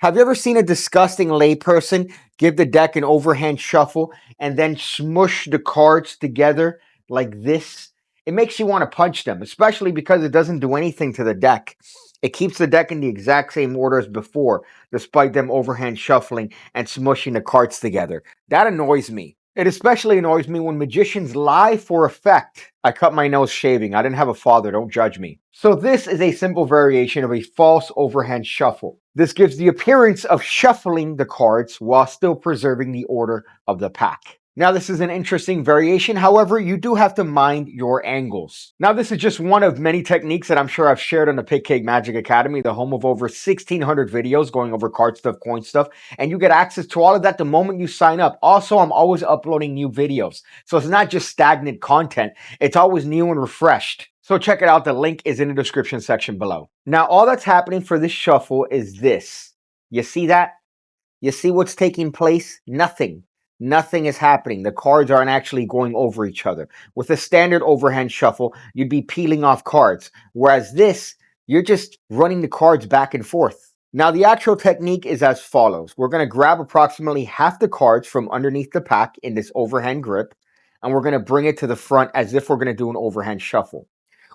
Have you ever seen a disgusting layperson give the deck an overhand shuffle and then smush the cards together like this? It makes you want to punch them, especially because it doesn't do anything to the deck. It keeps the deck in the exact same order as before, despite them overhand shuffling and smushing the cards together. That annoys me. It especially annoys me when magicians lie for effect. I cut my nose shaving. I didn't have a father, don't judge me. So this is a simple variation of a false overhand shuffle. This gives the appearance of shuffling the cards while still preserving the order of the pack. Now this is an interesting variation, however, you do have to mind your angles. Now this is just one of many techniques that I'm sure I've shared on the PigCake Magic Academy, the home of over 1,600 videos going over card stuff, coin stuff, and you get access to all of that the moment you sign up. Also, I'm always uploading new videos, so it's not just stagnant content, it's always new and refreshed. So check it out, the link is in the description section below. Now all that's happening for this shuffle is this. You see that? You see what's taking place? Nothing. Nothing is happening. The cards aren't actually going over each other. With a standard overhand shuffle, you'd be peeling off cards. Whereas this, you're just running the cards back and forth. Now the actual technique is as follows. We're going to grab approximately half the cards from underneath the pack in this overhand grip, and we're going to bring it to the front as if we're going to do an overhand shuffle.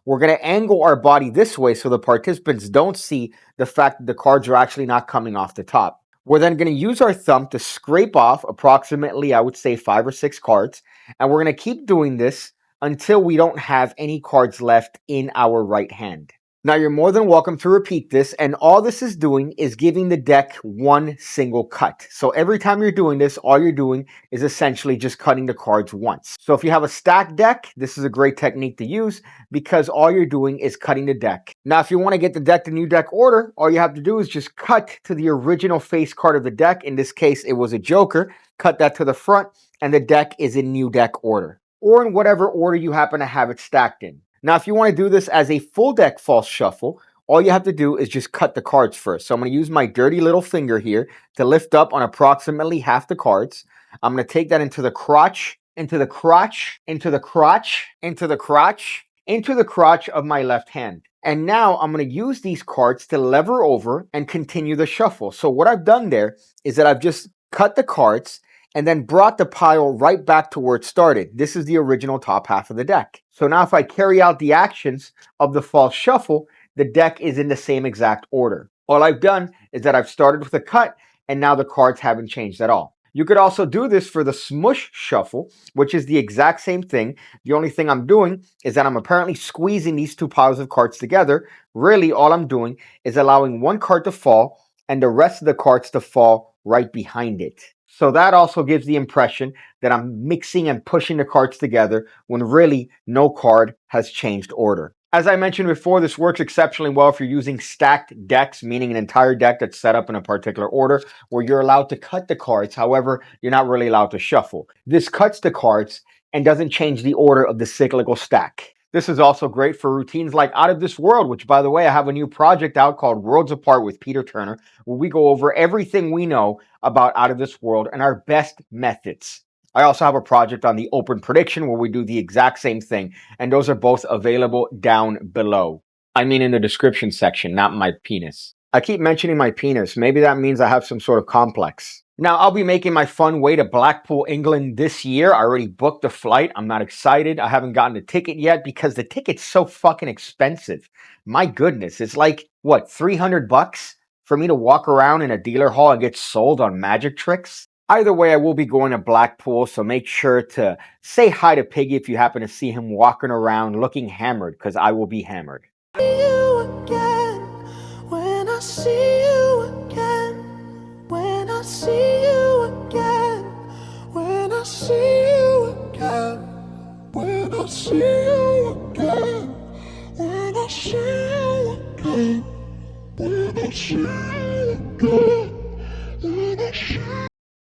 We're going to angle our body this way so the participants don't see the fact that the cards are actually not coming off the top. We're then going to use our thumb to scrape off approximately, I would say, 5 or 6 cards. And we're going to keep doing this until we don't have any cards left in our right hand. Now, you're more than welcome to repeat this. And all this is doing is giving the deck one single cut. So every time you're doing this, all you're doing is essentially just cutting the cards once. So if you have a stacked deck, this is a great technique to use because all you're doing is cutting the deck. Now, if you want to get the deck to new deck order, all you have to do is just cut to the original face card of the deck. In this case, it was a joker. Cut that to the front and the deck is in new deck order or in whatever order you happen to have it stacked in. Now, if you want to do this as a full deck false shuffle, all you have to do is just cut the cards first. So I'm going to use my dirty little finger here to lift up on approximately half the cards. I'm going to take that into the crotch, into the crotch, into the crotch, into the crotch, into the crotch of my left hand. And now I'm going to use these cards to lever over and continue the shuffle. So what I've done there is that I've just cut the cards and then brought the pile right back to where it started. This is the original top half of the deck. So now if I carry out the actions of the false shuffle, the deck is in the same exact order. All I've done is that I've started with a cut and now the cards haven't changed at all. You could also do this for the smush shuffle, which is the exact same thing. The only thing I'm doing is that I'm apparently squeezing these two piles of cards together. Really, all I'm doing is allowing one card to fall and the rest of the cards to fall right behind it. So that also gives the impression that I'm mixing and pushing the cards together when really no card has changed order. As I mentioned before, this works exceptionally well if you're using stacked decks, meaning an entire deck that's set up in a particular order where you're allowed to cut the cards. However, you're not really allowed to shuffle. This cuts the cards and doesn't change the order of the cyclical stack. This is also great for routines like Out of This World, which, by the way, I have a new project out called Worlds Apart with Peter Turner, where we go over everything we know about Out of This World and our best methods. I also have a project on the Open Prediction where we do the exact same thing, and those are both available down below. I mean in the description section, not my penis. I keep mentioning my penis. Maybe that means I have some sort of complex. Now, I'll be making my fun way to Blackpool, England this year. I already booked the flight. I'm not excited. I haven't gotten a ticket yet because the ticket's so fucking expensive. My goodness, it's like, what, $300 for me to walk around in a dealer hall and get sold on magic tricks? Either way, I will be going to Blackpool, so make sure to say hi to Piggy if you happen to see him walking around looking hammered, because I will be hammered. You again, when I see you again, when I see you again, when I see you again, when I see you again, when I see you again, when I see you again.